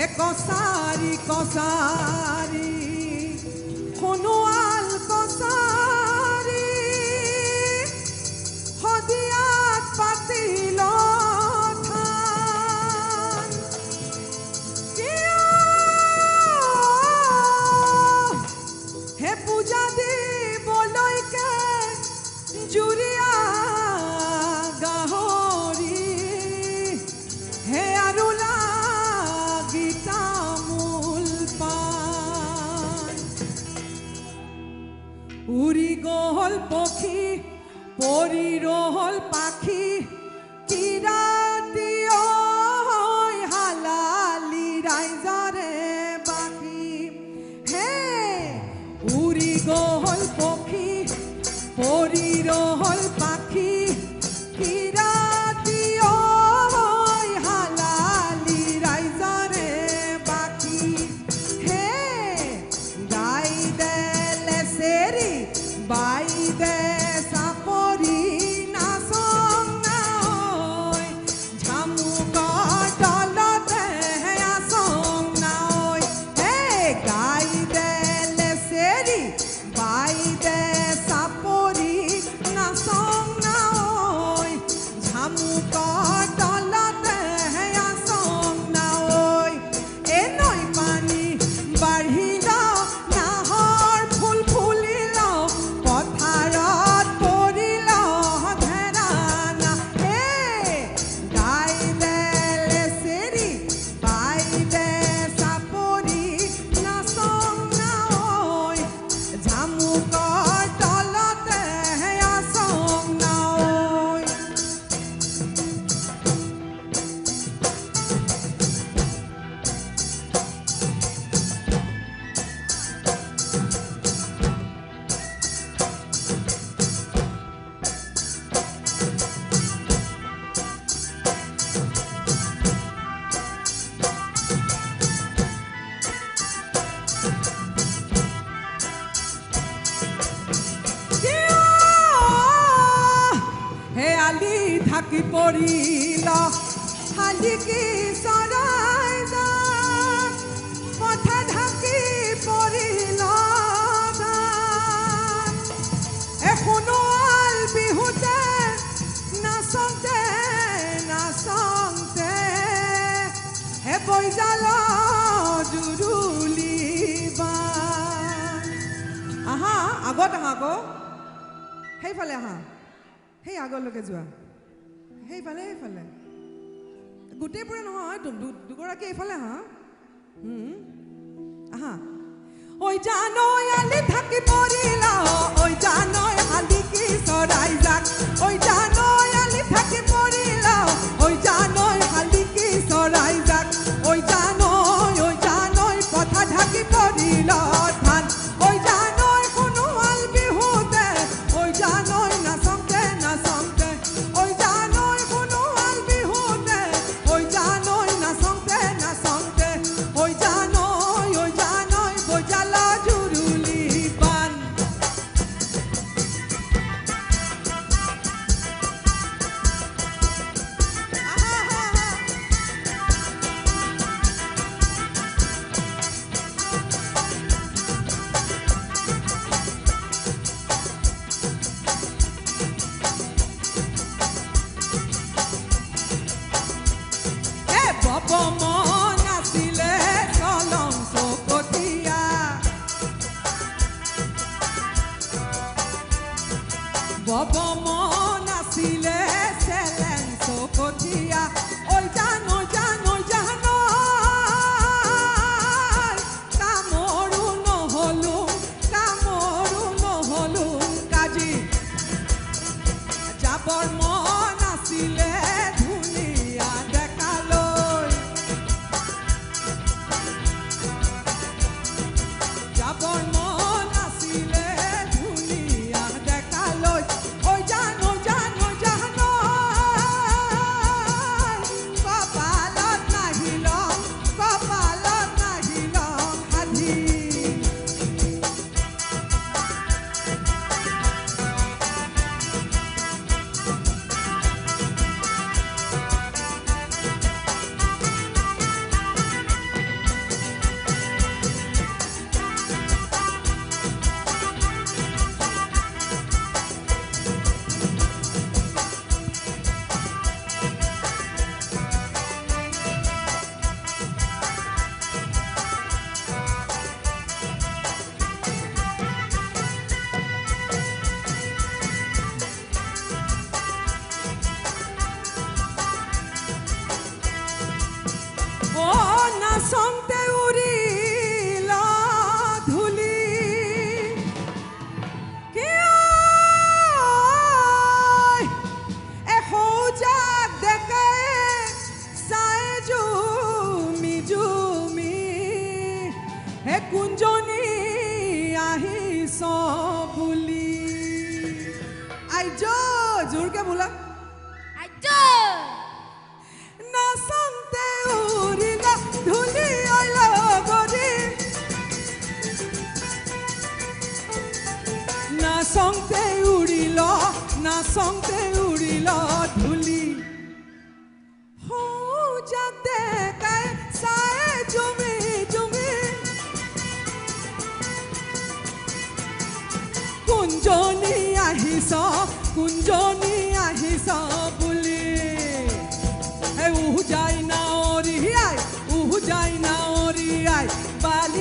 হে কছাৰী কছাৰী সোণোৱাল কছাৰী সদিয়াত পাতিল থান হে পূজা দিবলৈকে জুৰিয়া গাহৰি হে আৰু উৰি গ'ল পক্ষী পৰি ৰ'ল পাখি কি ৰাতি হালালি ৰাইজৰে বাকী হে উৰি গ'ল পক্ষী পৰি ৰ'ল পাখি কি ৰাতি হালালি ৰাইজৰে বাকী হে গাই দে লেচেৰি বাই দে চাপৰি নাচং নাঐ ঝামুকৰ তলতে আচং নাঐ হে গাই দে লেচেৰি বাই দে চাপৰি নাচং নাঐ ঝামুকৰ তলতে আচং নাঐ এ নৈ পানী বাঢ়িল নাহৰ ফুল ফুলিল পথাৰত পৰিল ধেৰানা হে গাই দে লেচেৰি বাই দে চাপৰি নাচং নাঐ ঝামুকৰ তলতে আচং নাঐ হে আলি ঢাকি পৰিল শালিকি চৰাই যাক পথে ঢাকি পৰিল গান এ সোণোৱাল বিহুতে নাচংতে নাচংতে হে বৈজাল জুৰুলি বান আহা আগত আহা আকৌ সেইফালে আহা সেই আগলৈকে যোৱা সেইফালে সেইফালে গোটেইবোৰে নহয় দুগৰাকী এইফালে আহা আহা ঐ জানৈ আলি ঢাকি পৰিল ঐ জানৈ শালিকি চৰাই যাক ঐ জানৈ আলি ঢাকি পৰিল ঐ জানৈ শালিকি চৰাই যাক ঐ জানৈ পথা ঢাকি পৰিল ধান ঐ জানৈ সোণোৱাল বিহুতে ঐ জানৈ নাচংতে নাচংতে ঐ জানৈ সোণোৱাল বিহুতে ঐ জানৈ নাচংতে নাচংতে ঐ জানৈ বৈজাল জুৰুলি বান হে কুঞ্জনী আহিছ বুলি আইজ জোৰকে বোলা নাচংতে উৰিলা ধুলি লগৰী নাচংতে উৰিল ধুলি হো যাতে কাই চাই জুমি জুমি কুঞ্জনী আহিছ বুলি উহু যাই না অৰিয়াই বালি